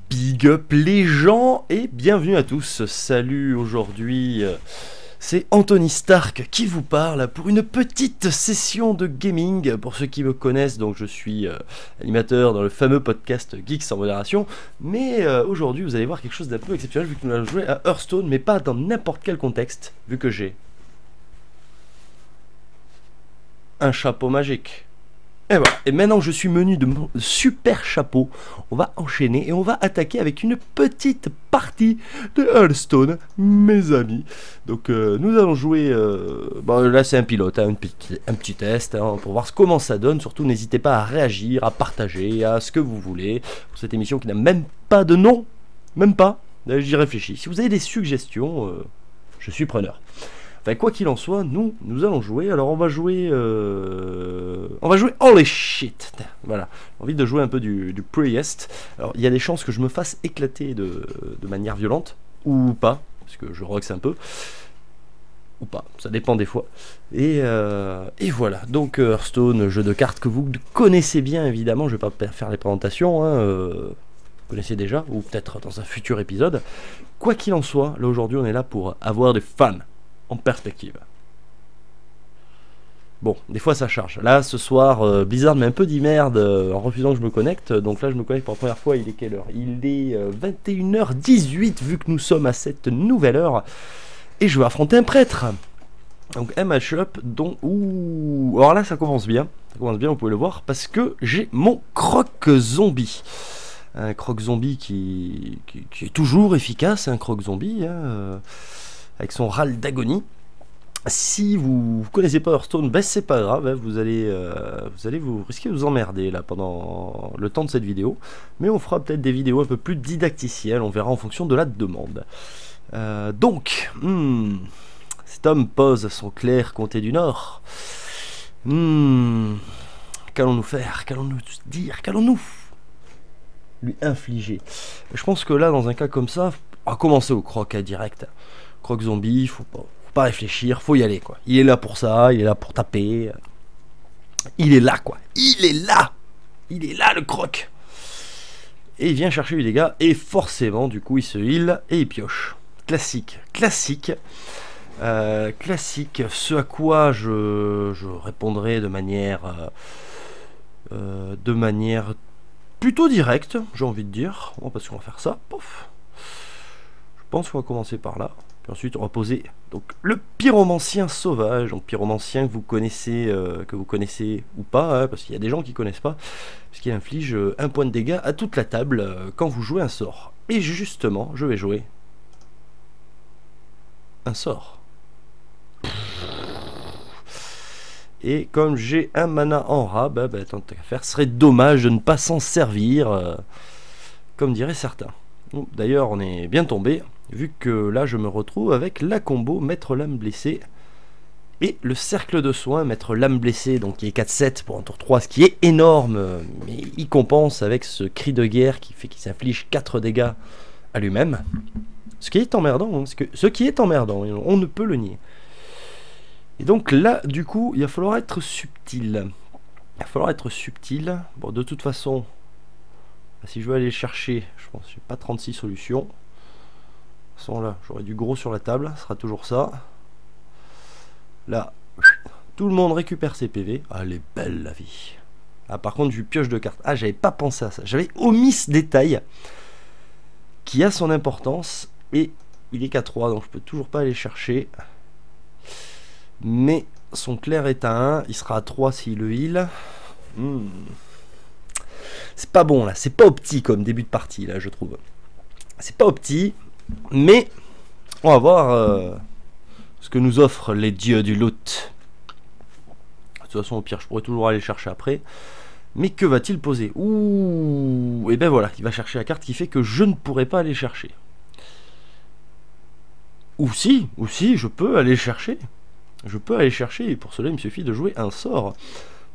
Big up les gens et bienvenue à tous. Salut, aujourd'hui c'est Anthony Stark qui vous parle pour une petite session de gaming. Pour ceux qui me connaissent, donc je suis animateur dans le fameux podcast Geeks sans modération. Mais aujourd'hui vous allez voir quelque chose d'un peu exceptionnel vu que nous allons jouer à Hearthstone, mais pas dans n'importe quel contexte, vu que j'ai un chapeau magique. Et voilà, et maintenant que je suis menu de mon super chapeau, on va enchaîner et on va attaquer avec une petite partie de Hearthstone, mes amis. Donc nous allons jouer, bon, là c'est un pilote, hein, un petit test, hein, pour voir comment ça donne. Surtout n'hésitez pas à réagir, à partager, à ce que vous voulez, pour cette émission qui n'a même pas de nom, même pas, j'y réfléchis. Si vous avez des suggestions, je suis preneur. Enfin, quoi qu'il en soit, nous allons jouer. Alors on va jouer Holy Shit. Voilà, j'ai envie de jouer un peu du Priest. Alors il y a des chances que je me fasse éclater de manière violente, ou pas, parce que je roxe un peu, ou pas, ça dépend des fois. Et voilà, donc Hearthstone, jeu de cartes que vous connaissez bien évidemment, je vais pas faire les présentations, hein, vous connaissez déjà, ou peut-être dans un futur épisode. Quoi qu'il en soit, là aujourd'hui on est là pour avoir des fans en perspective. Bon, des fois ça charge. Là, ce soir, Blizzard m'a un peu dit merde en refusant que je me connecte. Donc là, je me connecte pour la première fois. Il est quelle heure? Il est 21h18, vu que nous sommes à cette nouvelle heure. Et je vais affronter un prêtre. Donc un match-up dont... Ouh, alors là, ça commence bien. Ça commence bien, vous pouvez le voir, parce que j'ai mon croc zombie. Un croc zombie qui est toujours efficace, un croc zombie, hein, avec son râle d'agonie. Si vous connaissez pas Hearthstone, ben c'est pas grave, hein, vous allez vous risquer de vous emmerder là pendant le temps de cette vidéo. Mais on fera peut-être des vidéos un peu plus didacticielles, on verra en fonction de la demande. Donc, cet homme pose son clair comté du Nord. Qu'allons-nous faire? Qu'allons-nous dire? Qu'allons-nous lui infliger? Je pense que là, dans un cas comme ça, on va commencer au croc à direct. Croc zombie, faut pas réfléchir, faut y aller quoi. Il est là pour ça, il est là pour taper. Il est là quoi. Il est là le croc. Et il vient chercher les dégâts et forcément du coup il se heal et il pioche. Classique. Ce à quoi je répondrai de manière plutôt directe, j'ai envie de dire. Bon, parce qu'on va faire ça. Pouf. Je pense qu'on va commencer par là. Puis ensuite, on va poser donc le pyromancien sauvage. Donc pyromancien que vous connaissez ou pas, hein, parce qu'il y a des gens qui connaissent pas, puisqu'il inflige 1 point de dégâts à toute la table quand vous jouez un sort. Et justement, je vais jouer un sort. Et comme j'ai un mana en rat, tant qu'à faire, ce serait dommage de ne pas s'en servir, comme diraient certains. D'ailleurs, on est bien tombé, vu que là, je me retrouve avec la combo Mettre l'âme blessée et le cercle de soins Mettre l'âme blessée, donc qui est 4-7 pour un tour 3, ce qui est énorme, mais il compense avec ce cri de guerre qui fait qu'il s'inflige 4 dégâts à lui-même. Ce qui est emmerdant, hein, on ne peut le nier. Et donc là, du coup, il va falloir être subtil. Bon, de toute façon... Si je veux aller chercher, je pense que j'ai pas 36 solutions. De toute façon là, j'aurai du gros sur la table, ce sera toujours ça. Là, tout le monde récupère ses PV. Ah, elle est belle la vie. Ah, par contre, je pioche de cartes. Ah, j'avais pas pensé à ça. J'avais omis ce détail qui a son importance. Et il est qu'à 3, donc je peux toujours pas aller chercher. Mais son clair est à 1, il sera à 3 s'il le heal. C'est pas bon là, c'est pas opti comme début de partie là, je trouve. C'est pas opti, mais on va voir ce que nous offrent les dieux du loot. De toute façon, au pire, je pourrais toujours aller chercher après. Mais que va-t-il poser? Ouh, et ben voilà, il va chercher la carte qui fait que je ne pourrai pas aller chercher. Ou si, je peux aller chercher. Et pour cela, il me suffit de jouer un sort.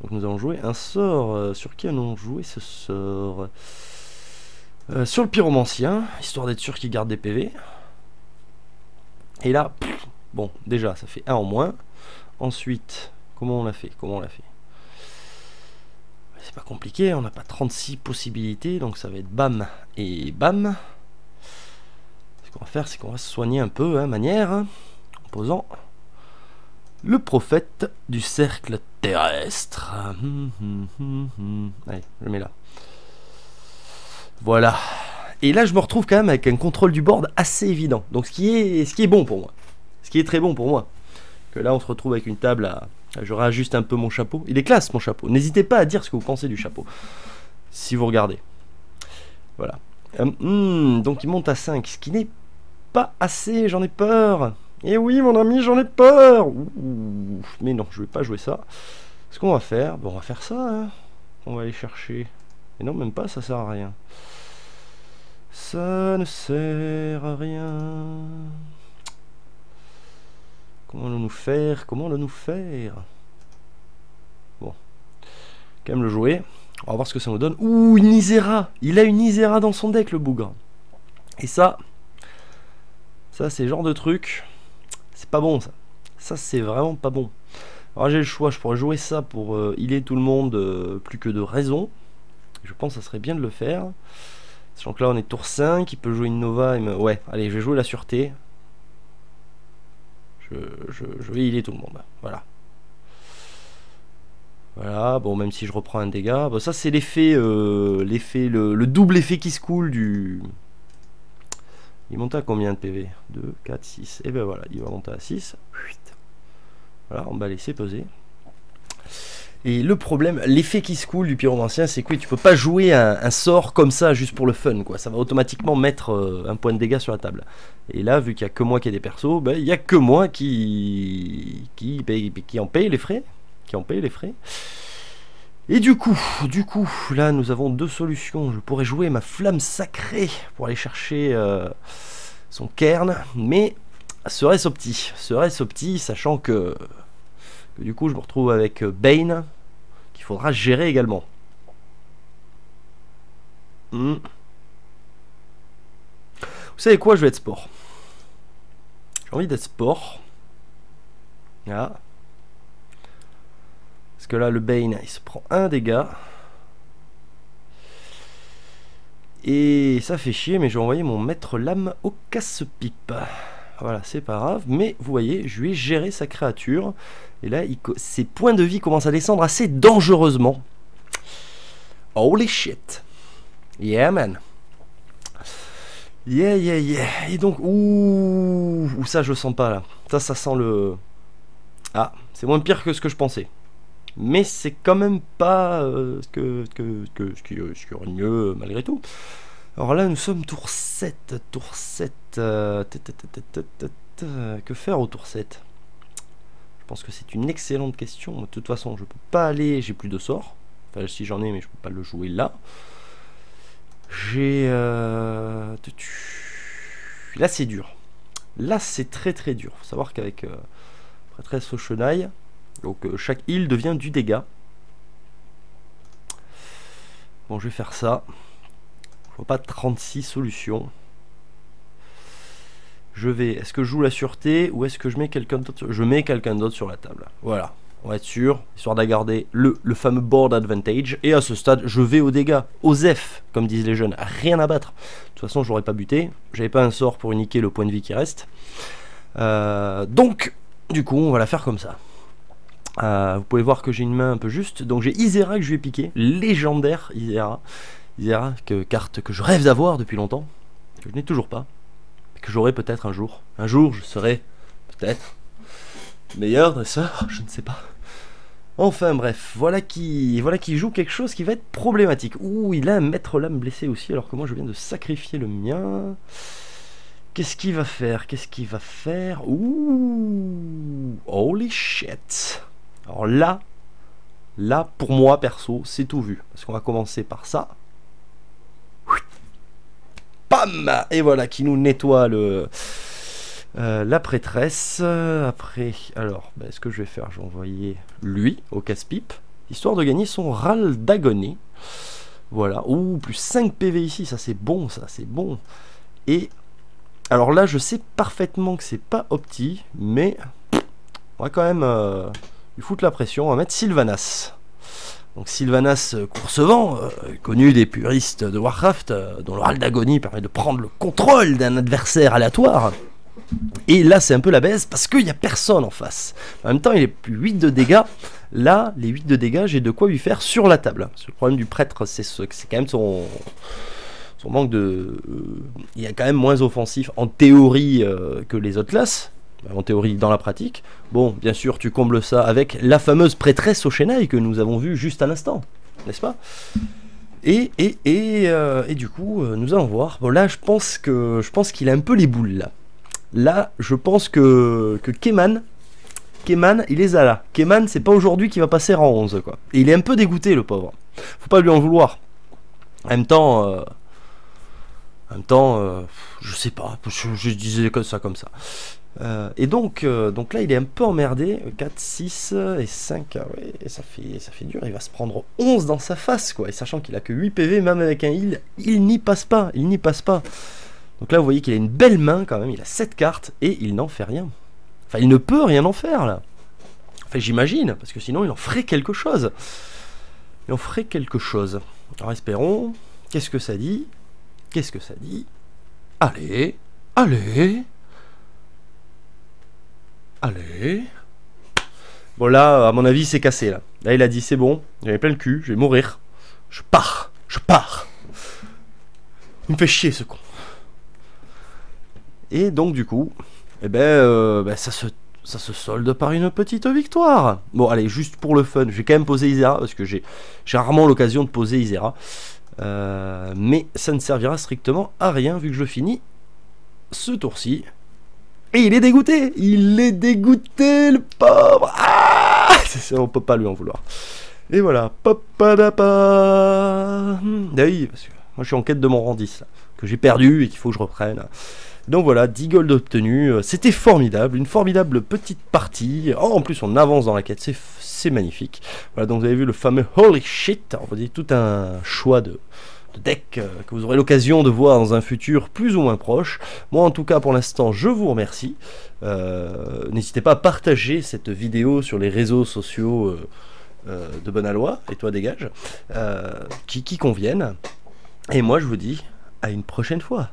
Donc nous allons jouer un sort. Sur qui allons jouer ce sort? Sur le pyromancien, histoire d'être sûr qu'il garde des PV. Et là, bon, déjà, ça fait 1 en moins. Ensuite, comment on l'a fait? C'est pas compliqué, on n'a pas 36 possibilités, donc ça va être bam et bam. Ce qu'on va faire, c'est qu'on va se soigner un peu, hein, manière, en posant le prophète du cercle terrestre. Allez, je le mets là. Voilà. Et là, je me retrouve quand même avec un contrôle du board assez évident. Donc, ce qui est bon pour moi. Ce qui est très bon pour moi. Que là, on se retrouve avec une table à... Je réajuste un peu mon chapeau. Il est classe, mon chapeau. N'hésitez pas à dire ce que vous pensez du chapeau. Si vous regardez. Voilà. Donc, il monte à 5. Ce qui n'est pas assez. J'en ai peur. Et oui, mon ami, j'en ai peur. Ouh. Mais non, je vais pas jouer ça. Ce qu'on va faire... Bon, on va faire ça. Hein. On va aller chercher... Et non, même pas, ça sert à rien. Ça ne sert à rien. Comment le nous faire? Comment le nous faire? Bon. Quand même le jouer. On va voir ce que ça nous donne. Ouh, une Isera. Il a une Isera dans son deck, le bougre. Et ça c'est le genre de truc. C'est pas bon, ça. Ça, c'est vraiment pas bon. Alors, j'ai le choix. Je pourrais jouer ça pour healer tout le monde plus que de raison. Je pense que ça serait bien de le faire. Sachant que là on est tour 5, il peut jouer une Nova et me... Ouais, allez, je vais jouer la sûreté. Je vais healer tout le monde. Voilà. Voilà, bon, même si je reprends un dégât. Bon, ça c'est l'effet, le double effet qui se coule du... Il monte à combien de PV? 2, 4, 6. Et ben voilà, il va monter à 6. Voilà, on va laisser peser. Et le problème, l'effet qui se coule du pyromancien, c'est que oui, tu peux pas jouer un sort comme ça juste pour le fun, quoi. Ça va automatiquement mettre un point de dégâts sur la table. Et là, vu qu'il n'y a que moi qui ai des persos, ben, il n'y a que moi qui en paye les frais. Et du coup, là, nous avons deux solutions. Je pourrais jouer ma flamme sacrée pour aller chercher son cairn, mais serait-ce opti, sachant que du coup je me retrouve avec Bane qu'il faudra gérer également. Vous savez quoi, je vais être sport. J'ai envie d'être sport. Ah. Parce que là le Bane il se prend un dégât. Et ça fait chier, mais je vais envoyer mon maître lame au casse-pipe. Voilà, c'est pas grave, mais vous voyez, je lui ai géré sa créature. Et là, ses points de vie commencent à descendre assez dangereusement. Holy shit. Yeah, man. Yeah. Et donc, ouh, ça, je sens pas, là. Ça sent le... Ah, c'est moins pire que ce que je pensais. Mais c'est quand même pas ce qui aurait de mieux, malgré tout. Alors là, nous sommes tour 7. Que faire au tour 7? Je pense que c'est une excellente question. De toute façon, je peux pas aller, j'ai plus de sorts. Enfin, si j'en ai, mais je peux pas le jouer là. J'ai... Là, c'est dur. Là, c'est très dur. Faut savoir qu'avec Prêtresse au Chenaille, donc chaque heal devient du dégât. Bon, je vais faire ça. Je vois pas 36 solutions. Est-ce que je joue la sûreté ou est-ce que je mets quelqu'un d'autre? Je mets quelqu'un d'autre sur la table. Voilà, on va être sûr, histoire de garder le fameux board advantage. Et à ce stade, je vais aux dégâts, aux F, comme disent les jeunes, rien à battre. De toute façon, je n'aurais pas buté. J'avais pas un sort pour niquer le point de vie qui reste. Donc, du coup, on va la faire comme ça. Vous pouvez voir que j'ai une main un peu juste. Donc j'ai Isera que je lui ai piqué, légendaire Isera. Isera, carte que je rêve d'avoir depuis longtemps, que je n'ai toujours pas. Que j'aurai peut-être un jour. Un jour, je serai peut-être meilleur dresseur, je ne sais pas. Enfin bref, voilà qui joue quelque chose qui va être problématique. Ouh, il a un maître lame blessé aussi, alors que moi je viens de sacrifier le mien. Qu'est-ce qu'il va faire? Ouh, holy shit. Alors là, pour moi perso, c'est tout vu. Parce qu'on va commencer par ça. Bam! Et voilà qui nous nettoie la prêtresse. Après, alors, ce que je vais faire, je vais envoyer lui au casse-pipe, histoire de gagner son râle d'agonie. Voilà. Ouh, plus 5 PV ici, ça c'est bon, Et alors là, je sais parfaitement que c'est pas opti, mais on va quand même lui foutre la pression. On va mettre Sylvanas. Donc Sylvanas Coursevent, connu des puristes de Warcraft, dont le râle d'agonie permet de prendre le contrôle d'un adversaire aléatoire. Et là c'est un peu la baisse parce qu'il n'y a personne en face. En même temps il est plus 8 de dégâts. Là les 8 de dégâts j'ai de quoi lui faire sur la table. Parce que le problème du prêtre c'est quand même son manque de... il est quand même moins offensif en théorie que les autres classes. En théorie, dans la pratique. Bon, bien sûr, tu combles ça avec la fameuse prêtresse au Chennai que nous avons vue juste à l'instant, n'est-ce pas? Et du coup, nous allons voir. Bon, là, je pense qu'il a un peu les boules, là. Là, je pense que Keman, il les a là. Keman, c'est pas aujourd'hui qu'il va passer en 11, quoi. Et il est un peu dégoûté, le pauvre. Faut pas lui en vouloir. En même temps, je sais pas. Je disais ça comme ça. Et donc là il est un peu emmerdé. 4, 6 et 5, ouais, et ça fait dur. Il va se prendre 11 dans sa face, quoi. Et sachant qu'il a que 8 PV, même avec un heal, il n'y passe pas. Donc là vous voyez qu'il a une belle main quand même. Il a 7 cartes et il n'en fait rien. Enfin il ne peut rien en faire là. Enfin j'imagine, parce que sinon il en ferait quelque chose. Alors espérons. Qu'est-ce que ça dit? Allez. Bon là, à mon avis, c'est cassé là. Là, il a dit c'est bon, j'avais plein le cul, je vais mourir. Je pars. Il me fait chier ce con. Et donc du coup, ça se solde par une petite victoire. Bon allez, juste pour le fun, je vais quand même poser Ysera, parce que j'ai rarement l'occasion de poser Ysera. Mais ça ne servira strictement à rien vu que je finis ce tour-ci. Et il est dégoûté, le pauvre. On peut pas lui en vouloir. Et voilà, papadapa. Oui, parce que moi je suis en quête de mon rang 10 là, que j'ai perdu et qu'il faut que je reprenne. Donc voilà, 10 gold obtenus, c'était formidable, une formidable petite partie. Oh, en plus on avance dans la quête, c'est magnifique. Voilà, donc vous avez vu le fameux holy shit, on va dire tout un choix de deck que vous aurez l'occasion de voir dans un futur plus ou moins proche. Moi en tout cas pour l'instant je vous remercie. N'hésitez pas à partager cette vidéo sur les réseaux sociaux de Bonalois, et toi dégage, qui conviennent. Et moi je vous dis à une prochaine fois.